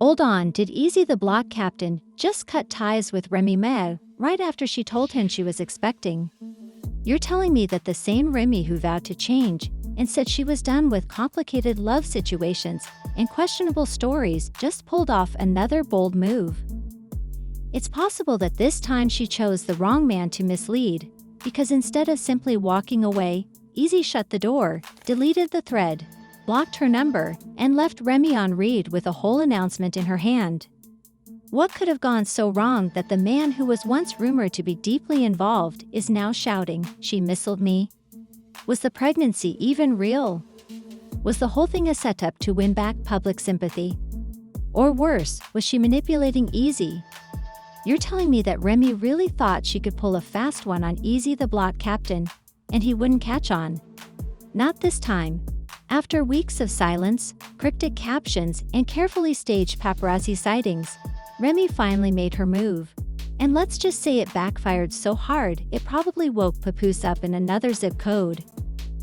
Hold on, did Eazy the Block Captain just cut ties with Remy Ma right after she told him she was expecting? You're telling me that the same Remy who vowed to change and said she was done with complicated love situations and questionable stories just pulled off another bold move? It's possible that this time she chose the wrong man to mislead, because instead of simply walking away, Eazy shut the door, deleted the thread, blocked her number, and left Remy on read with a whole announcement in her hand. What could have gone so wrong that the man who was once rumored to be deeply involved is now shouting, "She missiled me"? Was the pregnancy even real? Was the whole thing a setup to win back public sympathy? Or worse, was she manipulating Eazy? You're telling me that Remy really thought she could pull a fast one on Eazy the Block Captain, and he wouldn't catch on? Not this time. After weeks of silence, cryptic captions, and carefully staged paparazzi sightings, Remy finally made her move. And let's just say it backfired so hard it probably woke Papoose up in another zip code.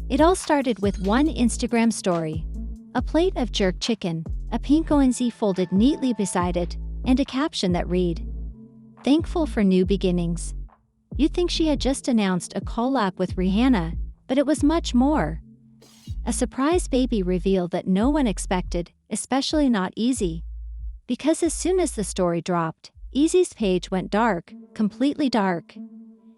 It all started with one Instagram story. A plate of jerk chicken, a pink onesie folded neatly beside it, and a caption that read, "Thankful for new beginnings." You'd think she had just announced a collab with Rihanna, but it was much more. A surprise baby reveal that no one expected, especially not Eazy. Because as soon as the story dropped, Eazy's page went dark, completely dark.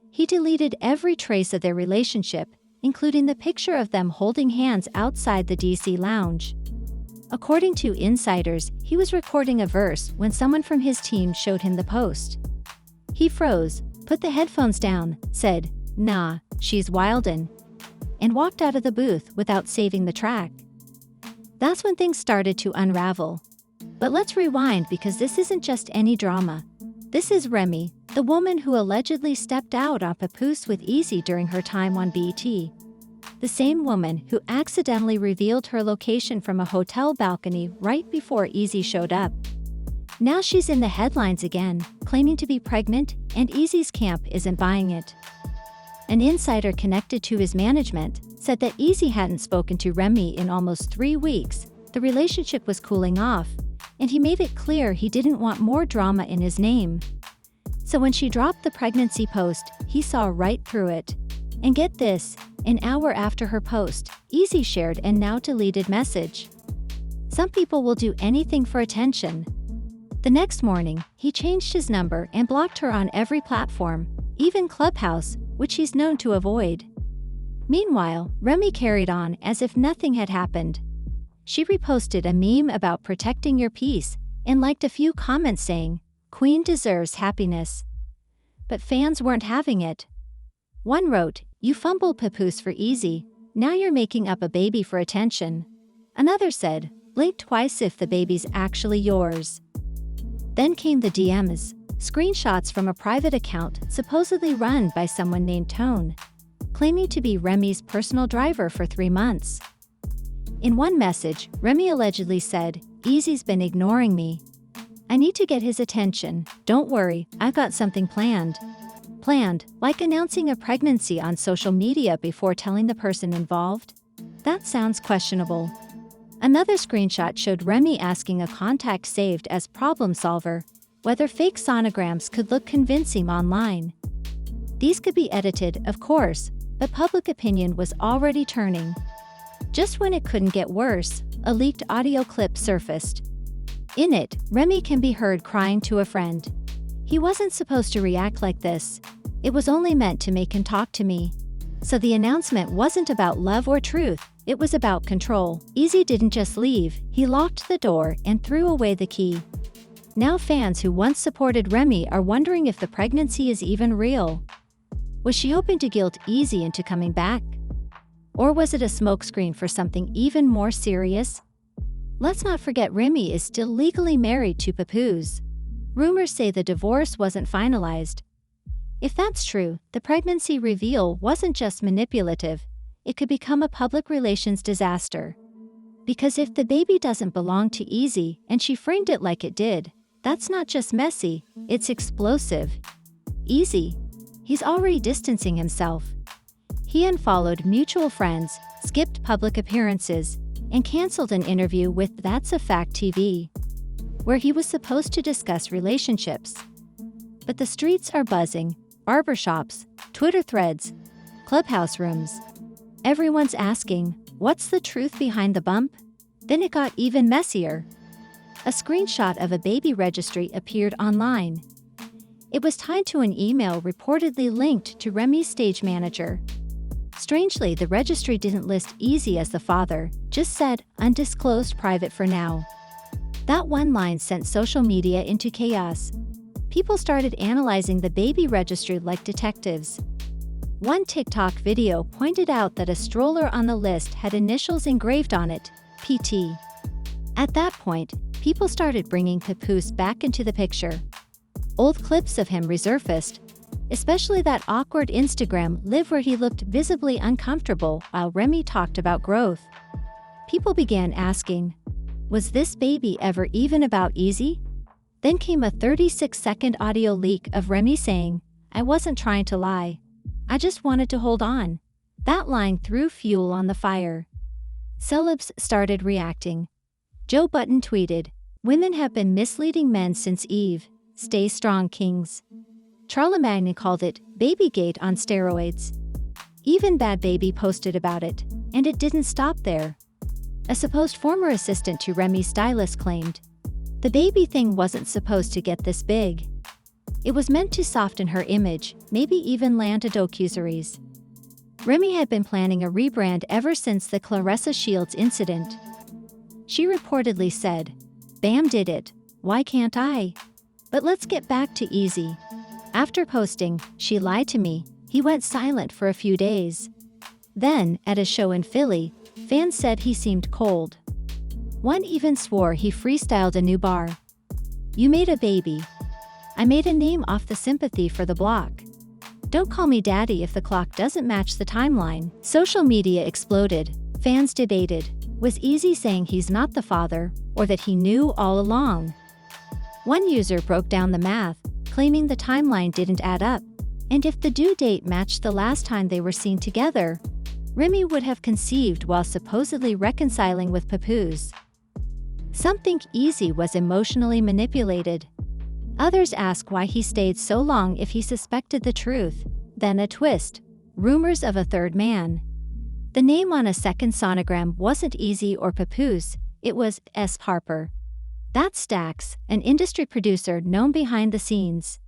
He deleted every trace of their relationship, including the picture of them holding hands outside the DC lounge. According to insiders, he was recording a verse when someone from his team showed him the post. He froze, put the headphones down, said, "Nah, she's wildin'," and walked out of the booth without saving the track. That's when things started to unravel. But let's rewind, because this isn't just any drama. This is Remy, the woman who allegedly stepped out on Papoose with Eazy during her time on BET. The same woman who accidentally revealed her location from a hotel balcony right before Eazy showed up. Now she's in the headlines again, claiming to be pregnant, and Eazy's camp isn't buying it. An insider connected to his management said that Eazy hadn't spoken to Remy in almost 3 weeks, the relationship was cooling off, and he made it clear he didn't want more drama in his name. So when she dropped the pregnancy post, he saw right through it. And get this, an hour after her post, Eazy shared a now deleted message. Some people will do anything for attention. The next morning, he changed his number and blocked her on every platform, even Clubhouse, which he's known to avoid. Meanwhile, Remy carried on as if nothing had happened. She reposted a meme about protecting your peace and liked a few comments saying, "Queen deserves happiness." But fans weren't having it. One wrote, "You fumbled Papoose for Eazy, now you're making up a baby for attention." Another said, "Blink twice if the baby's actually yours." Then came the DMs, screenshots from a private account supposedly run by someone named Tone, claiming to be Remy's personal driver for 3 months. In one message, Remy allegedly said, "Eazy's been ignoring me. I need to get his attention. Don't worry, I've got something planned." Planned, like announcing a pregnancy on social media before telling the person involved? That sounds questionable. Another screenshot showed Remy asking a contact saved as problem solver whether fake sonograms could look convincing online. These could be edited, of course, but public opinion was already turning. Just when it couldn't get worse, a leaked audio clip surfaced. In it, Remy can be heard crying to a friend. "He wasn't supposed to react like this. It was only meant to make him talk to me." So the announcement wasn't about love or truth, it was about control. Eazy didn't just leave, he locked the door and threw away the key. Now fans who once supported Remy are wondering if the pregnancy is even real. Was she hoping to guilt Eazy into coming back? Or was it a smokescreen for something even more serious? Let's not forget Remy is still legally married to Papoose. Rumors say the divorce wasn't finalized. If that's true, the pregnancy reveal wasn't just manipulative, it could become a public relations disaster. Because if the baby doesn't belong to Eazy and she framed it like it did, that's not just messy, it's explosive. Eazy, he's already distancing himself. He unfollowed mutual friends, skipped public appearances, and canceled an interview with That's a Fact TV. where he was supposed to discuss relationships. But the streets are buzzing, barbershops, Twitter threads, clubhouse rooms. Everyone's asking, what's the truth behind the bump? Then it got even messier. A screenshot of a baby registry appeared online. It was tied to an email reportedly linked to Remy's stage manager. Strangely, the registry didn't list Eazy as the father, just said, undisclosed private for now. That one line sent social media into chaos. People started analyzing the baby registry like detectives. One TikTok video pointed out that a stroller on the list had initials engraved on it, PT. At that point, people started bringing Papoose back into the picture. Old clips of him resurfaced, especially that awkward Instagram live where he looked visibly uncomfortable while Remy talked about growth. People began asking, was this baby ever even about Eazy? Then came a 36-second audio leak of Remy saying, I wasn't trying to lie. I just wanted to hold on. That line threw fuel on the fire. Celebs started reacting. Joe Budden tweeted, women have been misleading men since Eve. Stay strong, kings. Charlemagne called it Babygate on steroids. Even Bad Baby posted about it, and it didn't stop there. A supposed former assistant to Remy's stylist claimed, the baby thing wasn't supposed to get this big. It was meant to soften her image, maybe even land a docuseries. Remy had been planning a rebrand ever since the Claressa Shields incident. She reportedly said, Bam did it, why can't I? But let's get back to Eazy. After posting, she lied to me, he went silent for a few days. Then, at a show in Philly, fans said he seemed cold. One even swore he freestyled a new bar. You made a baby. I made a name off the sympathy for the block. Don't call me daddy if the clock doesn't match the timeline. Social media exploded. Fans debated, was Eazy saying he's not the father, or that he knew all along? One user broke down the math, claiming the timeline didn't add up, and if the due date matched the last time they were seen together, Remy would have conceived while supposedly reconciling with Papoose. Some think Eazy was emotionally manipulated. Others ask why he stayed so long if he suspected the truth. Then a twist, rumors of a third man. The name on a second sonogram wasn't Eazy or Papoose, it was S. Harper. That's Stax, an industry producer known behind the scenes.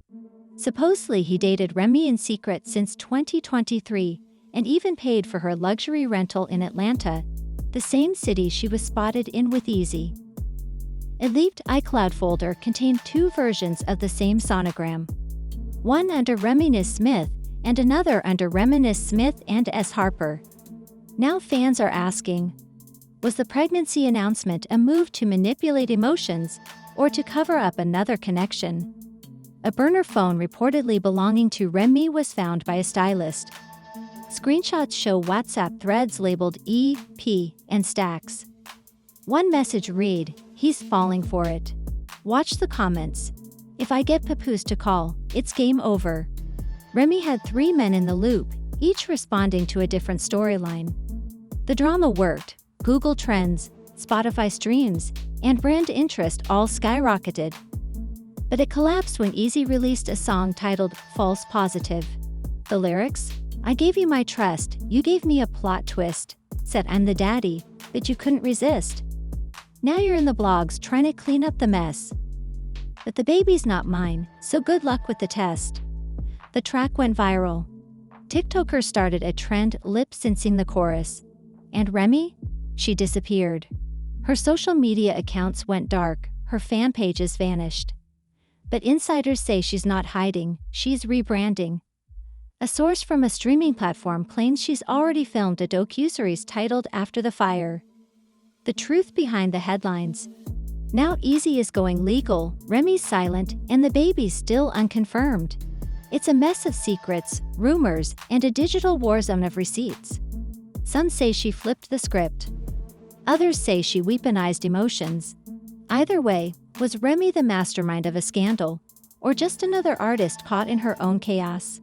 Supposedly he dated Remy in secret since 2023 and even paid for her luxury rental in Atlanta, the same city she was spotted in with Eazy. A leaked iCloud folder contained two versions of the same sonogram. One under Remy Smith and another under Remy Smith and S. Harper. Now fans are asking, was the pregnancy announcement a move to manipulate emotions or to cover up another connection? A burner phone reportedly belonging to Remy was found by a stylist. Screenshots show WhatsApp threads labeled E, P, and Stax. One message read, he's falling for it. Watch the comments. If I get Papoose to call, it's game over. Remy had 3 men in the loop, each responding to a different storyline. The drama worked. Google Trends, Spotify streams, and brand interest all skyrocketed. But it collapsed when Eazy released a song titled False Positive. The lyrics, I gave you my trust, you gave me a plot twist, said I'm the daddy, but you couldn't resist. Now you're in the blogs trying to clean up the mess. But the baby's not mine, so good luck with the test. The track went viral. TikTokers started a trend lip-syncing the chorus. And Remy? She disappeared. Her social media accounts went dark, her fan pages vanished. But insiders say she's not hiding, she's rebranding. A source from a streaming platform claims she's already filmed a docuseries titled After the Fire. The truth behind the headlines. Now Eazy is going legal, Remy's silent, and the baby's still unconfirmed. It's a mess of secrets, rumors, and a digital war zone of receipts. Some say she flipped the script. Others say she weaponized emotions. Either way, was Remy the mastermind of a scandal, or just another artist caught in her own chaos?